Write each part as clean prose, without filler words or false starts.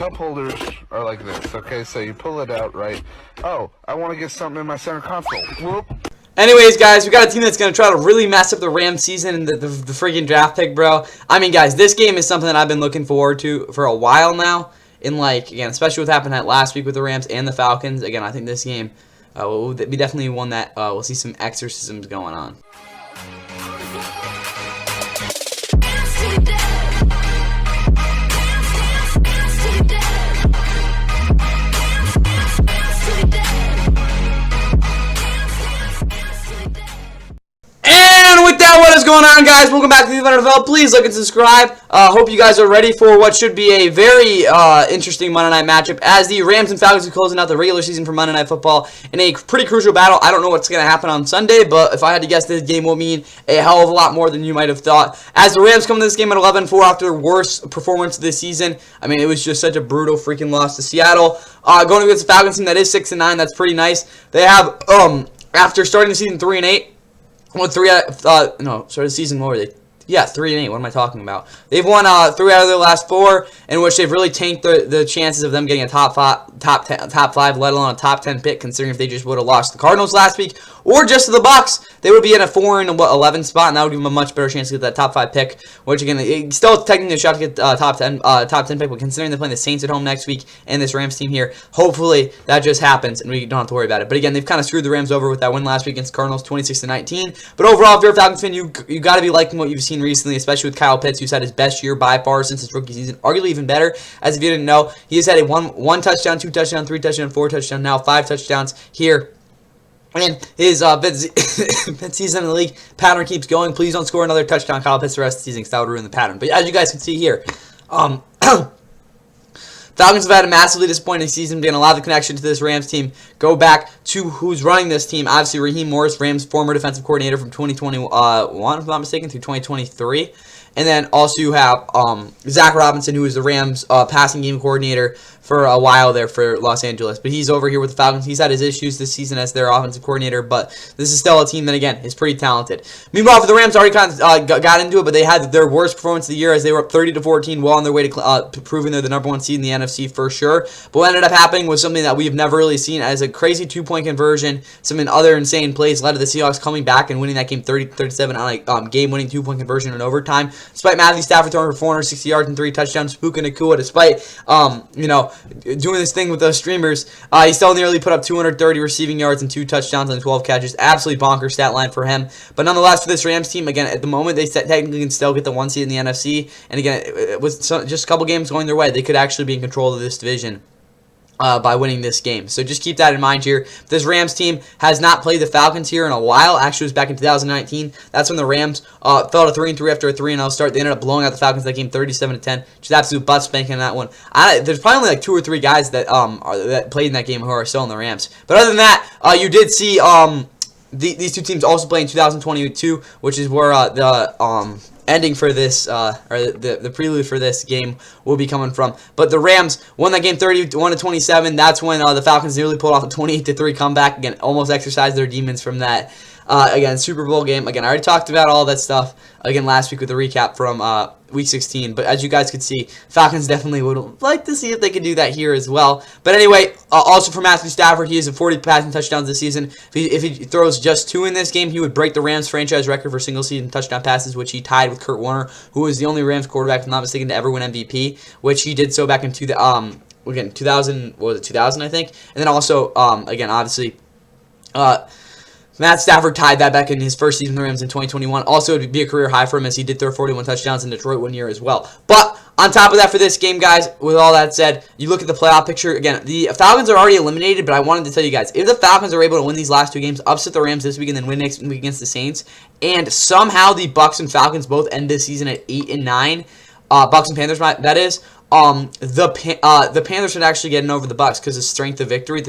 Cup holders are like this, okay? So you pull it out, right? Oh, I want to get something in my center console. Whoop. Anyways, guys, we got a team that's going to try to really mess up the Rams season and the freaking draft pick, bro. I mean, guys, this game is something that I've been looking forward to for a while now. And, like, again, especially what happened last week with the Rams and the Falcons. Again, I think this game will be definitely one that we'll see some exorcisms going on. And with that, what is going on, guys? Welcome back to the NFL. Please like and subscribe. Hope you guys are ready for what should be a very interesting Monday night matchup as the Rams and Falcons are closing out the regular season for Monday Night Football in a pretty crucial battle. I don't know what's going to happen on Sunday, but if I had to guess, this game will mean a hell of a lot more than you might have thought. As the Rams come to this game at 11-4 after their worst performance this season. I mean, it was just such a brutal freaking loss to Seattle. Going against the Falcons team that is 6-9, that's pretty nice. They have, after starting the season 3-8, started the season, what were they? Yeah, 3-8. What am I talking about? They've won 3 out of their last 4, in which they've really tanked the chances of them getting a top five, let alone a top 10 pick. Considering if they just would have lost the Cardinals last week or just to the Bucks, they would be in a 4-11 spot, and that would give them a much better chance to get that top 5 pick. Which again, it's still technically a shot to get top 10 pick. But considering they're playing the Saints at home next week and this Rams team here, hopefully that just happens and we don't have to worry about it. But again, they've kind of screwed the Rams over with that win last week against Cardinals, 26-19. But overall, if you're a Falcons fan, you got to be liking what you've seen recently, especially with Kyle Pitts, who's had his best year by far since his rookie season, arguably even better. As if you didn't know, he has had a one touchdown, 2 touchdown, 3 touchdown, 4 touchdown, now 5 touchdowns here. And his fifth season in the league pattern keeps going. Please don't score another touchdown, Kyle Pitts, the rest of the season, because that would ruin the pattern. But as you guys can see here, Falcons have had a massively disappointing season. Being a lot of the connection to this Rams team go back to who's running this team. Obviously, Raheem Morris, Rams' former defensive coordinator from 2021, if I'm not mistaken, through 2023. And then also you have Zach Robinson, who is the Rams' passing game coordinator for a while there for Los Angeles. But he's over here with the Falcons. He's had his issues this season as their offensive coordinator, but this is still a team that, again, is pretty talented. Meanwhile, for the Rams, already kind of got into it, but they had their worst performance of the year as they were up 30-14, well on their way to proving they're the number 1 seed in the NFC for sure. But what ended up happening was something that we've never really seen, as a crazy 2-point conversion, some other insane plays led to the Seahawks coming back and winning that game 30-37 on a game-winning 2-point conversion in overtime. Despite Matthew Stafford throwing for 460 yards and 3 touchdowns, Puka Nacua, despite doing this thing with those streamers, he still nearly put up 230 receiving yards and 2 touchdowns on 12 catches. Absolutely bonkers stat line for him. But nonetheless, for this Rams team, again, at the moment, they technically can still get the 1 seed in the NFC. And again, it was just a couple games going their way, they could actually be in control of this division by winning this game. So just keep that in mind here. This Rams team has not played the Falcons here in a while. Actually, it was back in 2019. That's when the Rams fell to 3-3 after a 3-0 start. They ended up blowing out the Falcons that game 37-10, which is absolute butt spanking in that one. There's probably only like 2 or 3 guys that played in that game who are still in the Rams. But other than that, you did see these two teams also play in 2022, which is where the ending for this, or the prelude for this game will be coming from. But the Rams won that game 31-27. That's when the Falcons nearly pulled off a 28-3 comeback. Again, almost exercised their demons from that. Again, Super Bowl game. Again, I already talked about all that stuff again last week with the recap from Week 16. But as you guys could see, Falcons definitely would like to see if they could do that here as well. But anyway, also for Matthew Stafford, he has 40 passing touchdowns this season. If he throws just 2 in this game, he would break the Rams franchise record for single-season touchdown passes, which he tied with Kurt Warner, who was the only Rams quarterback, if I'm not mistaken, to ever win MVP, which he did so back in 2000. What was it, 2000, I think? And then also, again, obviously, Matt Stafford tied that back in his first season with the Rams in 2021. Also, it would be a career high for him as he did throw 41 touchdowns in Detroit one year as well. But on top of that, for this game, guys, with all that said, you look at the playoff picture. Again, the Falcons are already eliminated, but I wanted to tell you guys, if the Falcons are able to win these last 2 games, upset the Rams this week, and then win next week against the Saints, and somehow the Bucks and Falcons both end this season at 8-9, Bucks and Panthers, that is, the Panthers should actually get in over the Bucks because the strength of victory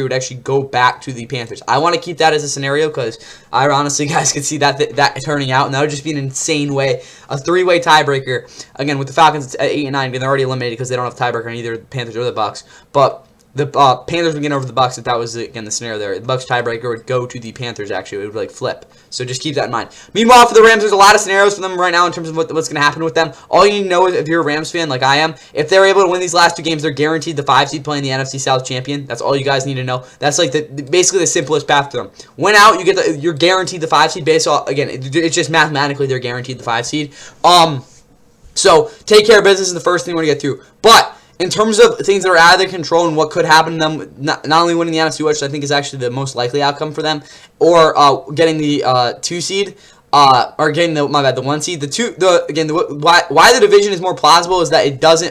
would actually go back to the Panthers. I want to keep that as a scenario because I honestly, guys, could see that turning out, and that would just be an insane way, a 3-way tiebreaker. Again, with the Falcons at 8-9, they're already eliminated because they don't have a tiebreaker on either the Panthers or the Bucks. But The Panthers would get over the Bucks if that was, again, the scenario there. The Bucks tiebreaker would go to the Panthers, actually. It would, like, flip. So just keep that in mind. Meanwhile, for the Rams, there's a lot of scenarios for them right now in terms of what's going to happen with them. All you need to know is if you're a Rams fan like I am, if they're able to win these last 2 games, they're guaranteed the 5 seed playing the NFC South champion. That's all you guys need to know. That's, like, basically the simplest path for them. Win out, you're guaranteed the 5 seed based on, again, it's just mathematically they're guaranteed the 5 seed. So take care of business is the first thing we want to get through. But in terms of things that are out of their control and what could happen to them, not only winning the NFC West, which I think is actually the most likely outcome for them, or getting the 2 seed, or getting the 1 seed. Why the division is more plausible is that it does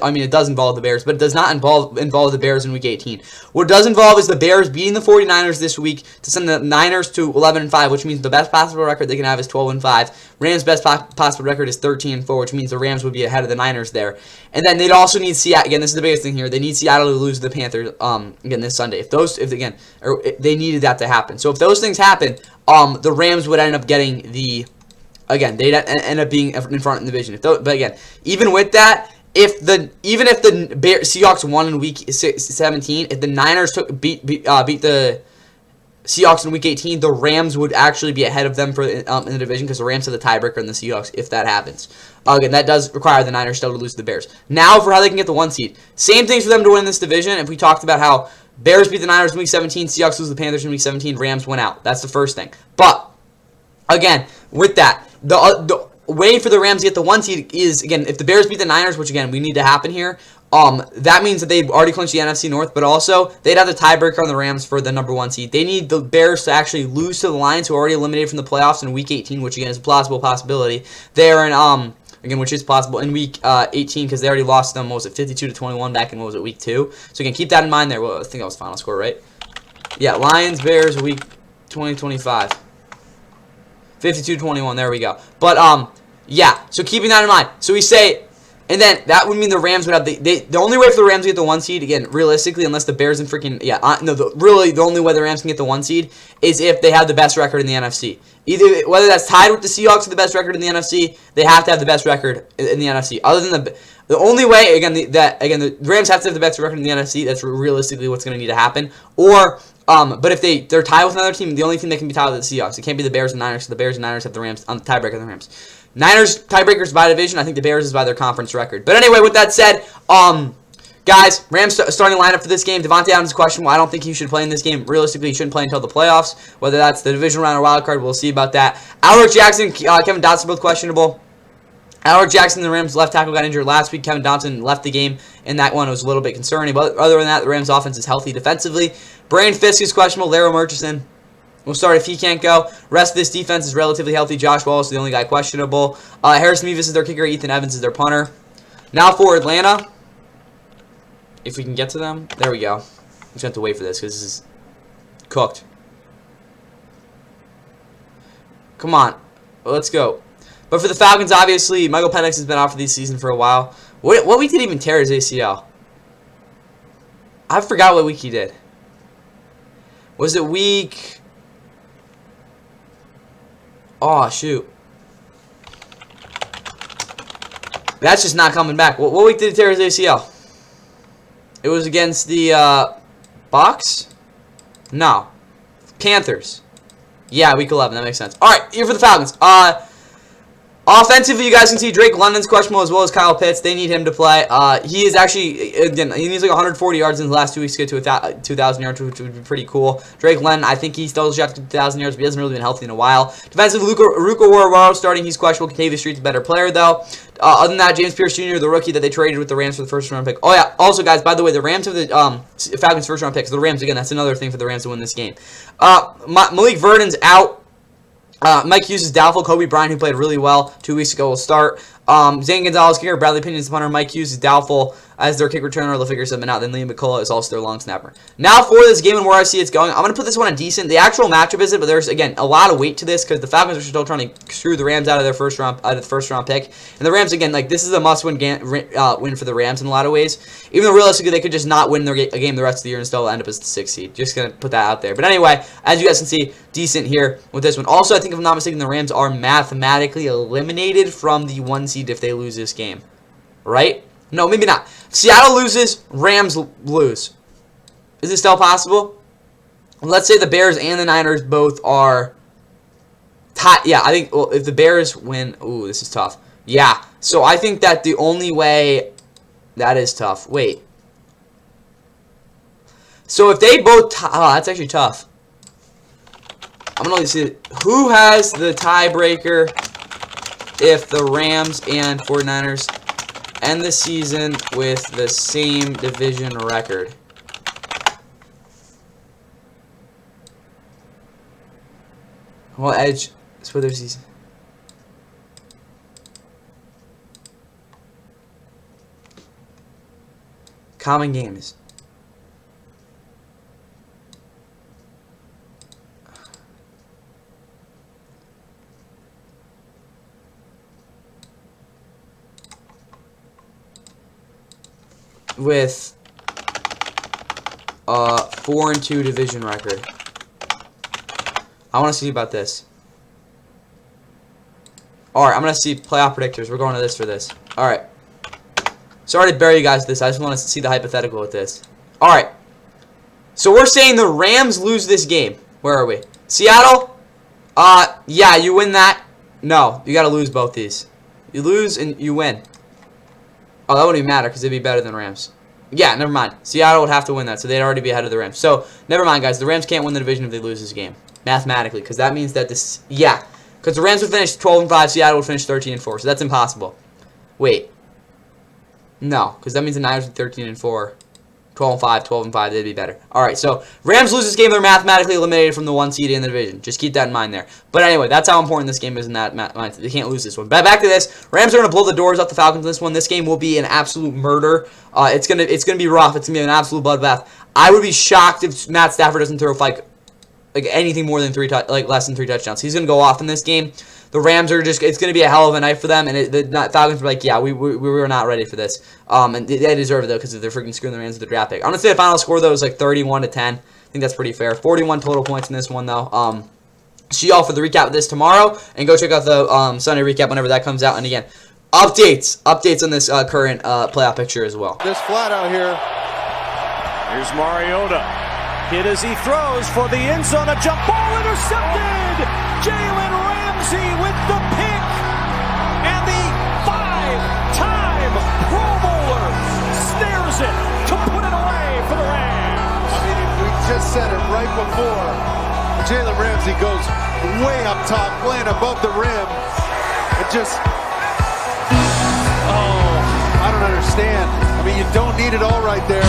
involve the Bears, but it does not involve the Bears in Week 18. What it does involve is the Bears beating the 49ers this week to send the Niners to 11-5, which means the best possible record they can have is 12-5. Rams' best possible record is 13-4, which means the Rams would be ahead of the Niners there. And then they'd also need Seattle. Again, this is the biggest thing here. They need Seattle to lose to the Panthers. Again, this Sunday. They needed that to happen. So if those things happen, the Rams would end up getting the. Again, they'd end up being in front of the division. But again, even with that, even if the Seahawks won in Week 17, if the Niners beat the Seahawks in Week 18, the Rams would actually be ahead of them in the division because the Rams have the tiebreaker in the Seahawks if that happens. Again, that does require the Niners still to lose to the Bears. Now for how they can get the 1 seed. Same things for them to win this division. If we talked about how Bears beat the Niners in Week 17, Seahawks lose the Panthers in Week 17, Rams went out. That's the first thing. But, again, with that, the way for the Rams to get the 1 seed is, again, if the Bears beat the Niners, which, again, we need to happen here, that means that they've already clinched the NFC North, but also they'd have the tiebreaker on the Rams for the number 1 seed. They need the Bears to actually lose to the Lions, who are already eliminated from the playoffs in Week 18, which, again, is a plausible possibility. They're in, again, which is possible in Week 18 because they already lost them, 52-21 back in, Week 2. So, again, keep that in mind there. Well, I think that was final score, right? Yeah, Lions, Bears, Week 20-25. 52-21, there we go. But, yeah, so keeping that in mind. So we say, and then that would mean the Rams would have the only way for the Rams to get the 1 seed, again, realistically, unless the Bears and freaking, really the only way the Rams can get the 1 seed is if they have the best record in the NFC. Either, whether that's tied with the Seahawks or the best record in the NFC, they have to have the best record in the NFC. Other than the only way, again, the Rams have to have the best record in the NFC. That's realistically what's going to need to happen. Or, but if they're tied with another team, the only team that can be tied with is the Seahawks. It can't be the Bears and Niners. So the Bears and Niners have the Rams on the tiebreaker of the Rams. Niners tiebreakers by division. I think the Bears is by their conference record. But anyway, with that said, guys, Rams starting lineup for this game. Devontae Adams is questionable. I don't think he should play in this game. Realistically, he shouldn't play until the playoffs. Whether that's the division round or wild card, we'll see about that. Alec Jackson, Kevin Dotson both questionable. Alec Jackson, the Rams left tackle, got injured last week. Kevin Dotson left the game in that one. It was a little bit concerning. But other than that, the Rams offense is healthy defensively. Brain Fisk is questionable. Larry Murchison will start if he can't go. Rest of this defense is relatively healthy. Josh Wallace is the only guy questionable. Harrison Mevis is their kicker. Ethan Evans is their punter. Now for Atlanta. If we can get to them. There we go. I'm just have to wait for this because this is cooked. Come on. Let's go. But for the Falcons, obviously, Michael Penix has been out for this season for a while. What week did he even tear his ACL? I forgot what week he did. Was it week... Oh, shoot. That's just not coming back. What week did he tear his ACL? It was against the Bucks? No. Panthers. Yeah, week 11. That makes sense. All right, here for the Falcons. Offensively, you guys can see Drake London's questionable as well as Kyle Pitts. They need him to play. He is actually, again, he needs like 140 yards in the last 2 weeks to get to 2,000 yards, which would be pretty cool. Drake London, I think he still shot to 2,000 yards, but he hasn't really been healthy in a while. Defensively, Ruka Warwaro starting. He's questionable. Kentavious Street's a better player, though. Other than that, James Pierce Jr., the rookie that they traded with the Rams for the first-round pick. Oh, yeah. Also, guys, by the way, the Rams have the Falcons' first-round pick. So the Rams, again, that's another thing for the Rams to win this game. Malik Verdon's out. Mike Hughes is doubtful. Kobe Bryant, who played really well 2 weeks ago, will start. Zane Gonzalez, kicker. Bradley Pinion's punter. Mike Hughes is doubtful as their kick returner. They'll figure something out. Then Liam McCullough is also their long snapper. Now for this game and where I see it's going, I'm going to put this one on decent. The actual matchup isn't, but there's, again, a lot of weight to this because the Falcons are still trying to screw the Rams out of their first round pick. And the Rams, again, like, this is a must-win win for the Rams in a lot of ways. Even though realistically they could just not win a game the rest of the year and still end up as the 6th seed. Just going to put that out there. But anyway, as you guys can see, decent here with this one. Also, I think if I'm not mistaken, the Rams are mathematically eliminated from the 1 seed if they lose this game. Right? No, maybe not. Seattle loses, Rams lose. Is it still possible? Let's say the Bears and the Niners both are tied. Yeah, I think if the Bears win, ooh, this is tough. Yeah, so I think that the only way, that is tough. Wait. So if they both, oh, that's actually tough. I'm going to see who has the tiebreaker if the Rams and 49ers end the season with the same division record. Well, edge is for their season. Common games. With 4-2 division record. I want to see about this. Alright, I'm going to see playoff predictors. We're going to this for this. Alright. Sorry to bury you guys with this. I just want to see the hypothetical with this. Alright. So we're saying the Rams lose this game. Where are we? Seattle? Yeah, you win that. No, you got to lose both these. You lose and you win. Oh, that wouldn't even matter because they'd be better than Rams. Yeah, never mind. Seattle would have to win that, so they'd already be ahead of the Rams. So, never mind, guys. The Rams can't win the division if they lose this game. Mathematically, because that means that this... Yeah, because the Rams would finish 12-5, Seattle would finish 13-4, so that's impossible. Wait. No, because that means the Niners would 13-4. 12-5, 12-5, they'd be better. Alright, so Rams lose this game, they're mathematically eliminated from the 1 seed in the division. Just keep that in mind there. But anyway, that's how important this game is in that mind. They can't lose this one. But back to this. Rams are going to blow the doors off the Falcons in this one. This game will be an absolute murder. It's gonna be rough. It's going to be an absolute bloodbath. I would be shocked if Matt Stafford doesn't throw like anything more than less than 3 touchdowns. He's going to go off in this game. The Rams are just, it's going to be a hell of a night for them, and the Falcons were like, yeah, we were not ready for this. And they deserve it, though, because they're freaking screwing the Rams with the draft pick. I'm going to say the final score, though, is like 31-10. I think that's pretty fair. 41 total points in this one, though. See y'all for the recap of this tomorrow, and go check out the Sunday recap whenever that comes out. And again, updates on this current playoff picture as well. This flat out here. Here's Mariota. Hit as he throws for the end zone. A jump ball intercepted. Jalen Ramsey with the pick. And the 5-time Pro Bowler snares it to put it away for the Rams. I mean, we just said it right before. Jalen Ramsey goes way up top, playing above the rim. It just... Oh, I don't understand. I mean, you don't need it all right there.